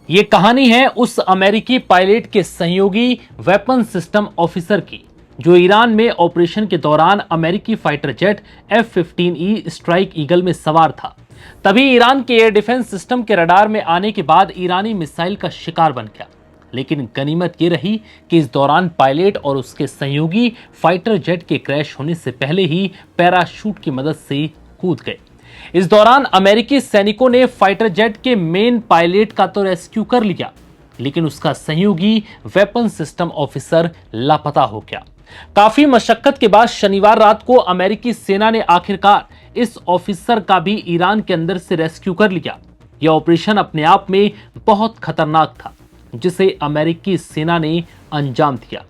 ये कहानी है उस अमेरिकी पायलट के सहयोगी वेपन सिस्टम ऑफिसर की जो ईरान में ऑपरेशन के दौरान अमेरिकी fighter jet F-15E strike eagle में सवार था। तभी ईरान के एयर डिफेंस सिस्टम के रडार में आने के बाद ईरानी मिसाइल का शिकार बन गया। लेकिन गनीमत ये रही कि इस दौरान पायलट और उसके सहयोगी फाइटर जेट के क्रैश होने से पहले ही पैराशूट की मदद से कूद गए। इस दौरान अमेरिकी सैनिकों ने फाइटर जेट के मेन पायलट का तो रेस्क्यू कर लिया, लेकिन उसका सहयोगी वेपन सिस्टम ऑफिसर लापता हो गया। काफी मशक्कत के बाद शनिवार रात को अमेरिकी सेना ने आखिरकार इस ऑफिसर का भी ईरान के अंदर से रेस्क्यू कर लिया। यह ऑपरेशन अपने आप में बहुत खतरनाक था, जिसे अमेरिकी सेना ने अंजाम दिया।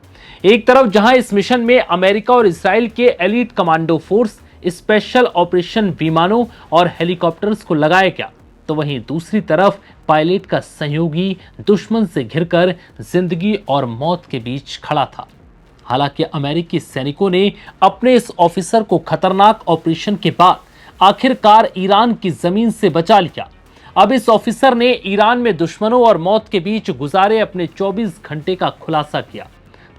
एक तरफ जहां इस मिशन में अमेरिका और इस्राएल के elite commando force, special operation विमानों और हेलीकॉप्टर्स को लगाया गया, तो वहीं दूसरी तरफ पायलट का सहयोगी दुश्मन से घिरकर जिंदगी और मौत के बीच खड़ा था। हालांकि अमेरिकी सैनिकों ने अपने इस ऑफिसर को खतरनाक ऑपरेशन के बाद आखिरकार ईरान की जमीन से बचा लिया। अब इस ऑफिसर ने ईरान में दुश्मनों और मौत के बीच गुजारे अपने 24 घंटे का खुलासा किया,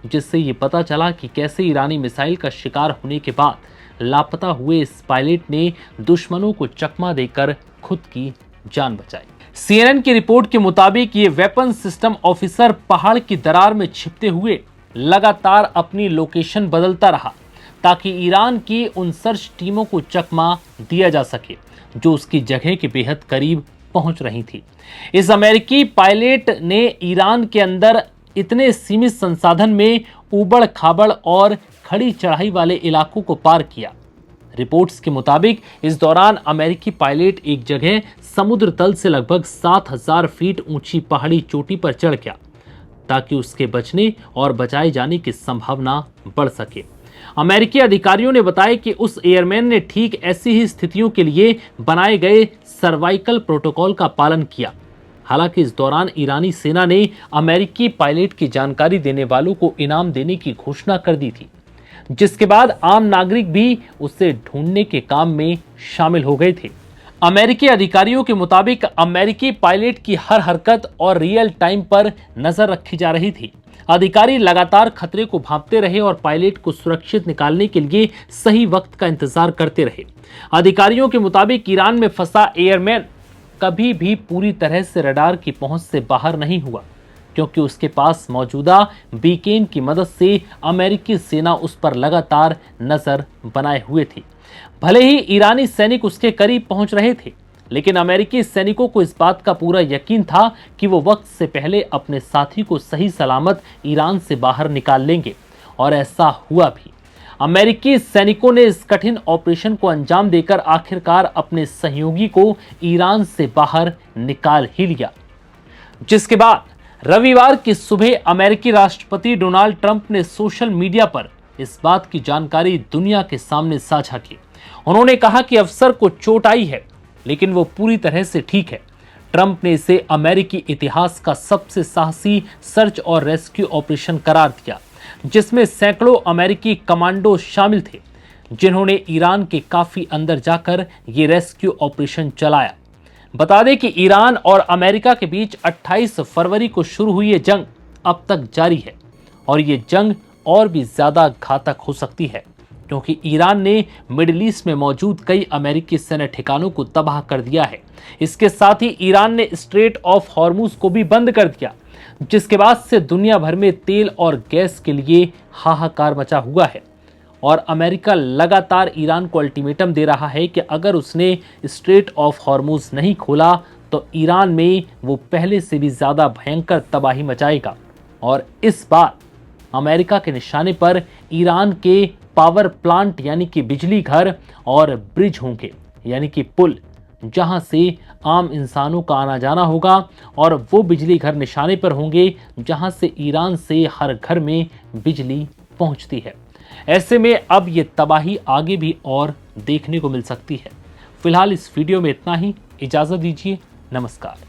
जिससे ये पता चला कि कैसे ईरानी मिसाइल का शिकार होने के बाद लापता हुए इस पायलट ने दुश्मनों को चकमा देकर खुद की जान बचाई। CNN की रिपोर्ट के मुताबिक ये वेपन सिस्टम ऑफिसर पहाड़ की दरार में छिपते हुए लगातार अपनी लोकेशन बदलता रहा, ताकि ईरान की उन सर्च टीमों को चकमा दिया जा सके जो उसकी जगह के बेहद करीब पहुंच रही थी। इस अमेरिकी पायलट ने ईरान के अंदर इतने सीमित संसाधन में उबड़ खाबड़ और खड़ी चढ़ाई वाले इलाकों को पार किया। रिपोर्ट्स के मुताबिक इस दौरान अमेरिकी पायलट एक जगह समुद्र तल से लगभग 7000 फीट ऊंची पहाड़ी चोटी पर चढ़ गया, ताकि उसके बचने और बचाए जाने की संभावना बढ़ सके। अमेरिकी अधिकारियों ने बताया कि उस एयरमैन ने ठीक ऐसी ही स्थितियों के लिए बनाए गए सर्वाइकल प्रोटोकॉल का पालन किया। हालांकि इस दौरान ईरानी सेना ने अमेरिकी पायलट की जानकारी देने वालों को इनाम देने की घोषणा कर दी थी, जिसके बाद आम नागरिक भी उसे ढूंढने के काम में शामिल हो गए थे। अमेरिकी अधिकारियों के मुताबिक अमेरिकी पायलट की हर हरकत और रियल टाइम पर नजर रखी जा रही थी। अधिकारी लगातार खतरे को भांपते रहे और पायलट को सुरक्षित निकालने के लिए सही वक्त का इंतजार करते रहे। अधिकारियों के मुताबिक ईरान में फंसा एयरमैन कभी भी पूरी तरह से रडार की पहुंच से बाहर नहीं हुआ, क्योंकि उसके पास मौजूदा बीकेन की मदद से अमेरिकी सेना उस पर लगातार नजर बनाए हुए थी। भले ही ईरानी सैनिक उसके करीब पहुंच रहे थे, लेकिन अमेरिकी सैनिकों को इस बात का पूरा यकीन था कि वो वक्त से पहले अपने साथी को सही सलामत ईरान से बाहर निकाल लेंगे, और ऐसा हुआ भी। अमेरिकी सैनिकों ने इस कठिन ऑपरेशन को अंजाम देकर आखिरकार अपने सहयोगी को ईरान से बाहर निकाल ही लिया, जिसके बाद रविवार की सुबह अमेरिकी राष्ट्रपति डोनाल्ड ट्रंप ने सोशल मीडिया पर इस बात की जानकारी दुनिया के सामने साझा की। उन्होंने कहा कि अफसर को चोट आई है, लेकिन वो पूरी तरह से ठीक है। ट्रंप ने इसे अमेरिकी इतिहास का सबसे साहसी सर्च और रेस्क्यू ऑपरेशन करार दिया, जिसमें सैकड़ों अमेरिकी कमांडो शामिल थे, जिन्होंने ईरान के काफी अंदर जाकर ये रेस्क्यू ऑपरेशन चलाया। बता दें कि ईरान और अमेरिका के बीच 28 फरवरी को शुरू हुई ये जंग अब तक जारी है, और ये जंग और भी ज्यादा घातक हो सकती है, क्योंकि ईरान ने मिडिल ईस्ट में मौजूद कई अमेरिकी सैन्य ठिकानों को तबाह कर दिया है। इसके साथ ही ईरान ने स्ट्रेट ऑफ हॉर्मुज को भी बंद कर दिया, जिसके बाद से दुनिया भर में तेल और गैस के लिए हाहाकार मचा हुआ है। और अमेरिका लगातार ईरान को अल्टीमेटम दे रहा है कि अगर उसने स्ट्रेट ऑफ हॉर्मुज नहीं खोला तो ईरान में वो पहले से भी ज्यादा भयंकर तबाही मचाएगा। और इस बार अमेरिका के निशाने पर ईरान के पावर प्लांट यानी कि बिजली घर और ब्रिज होंगे, यानी कि पुल, जहां से आम इंसानों का आना जाना होगा, और वो बिजली घर निशाने पर होंगे जहां से ईरान से हर घर में बिजली पहुंचती है। ऐसे में अब ये तबाही आगे भी और देखने को मिल सकती है। फिलहाल इस वीडियो में इतना ही। इजाजत दीजिए। नमस्कार।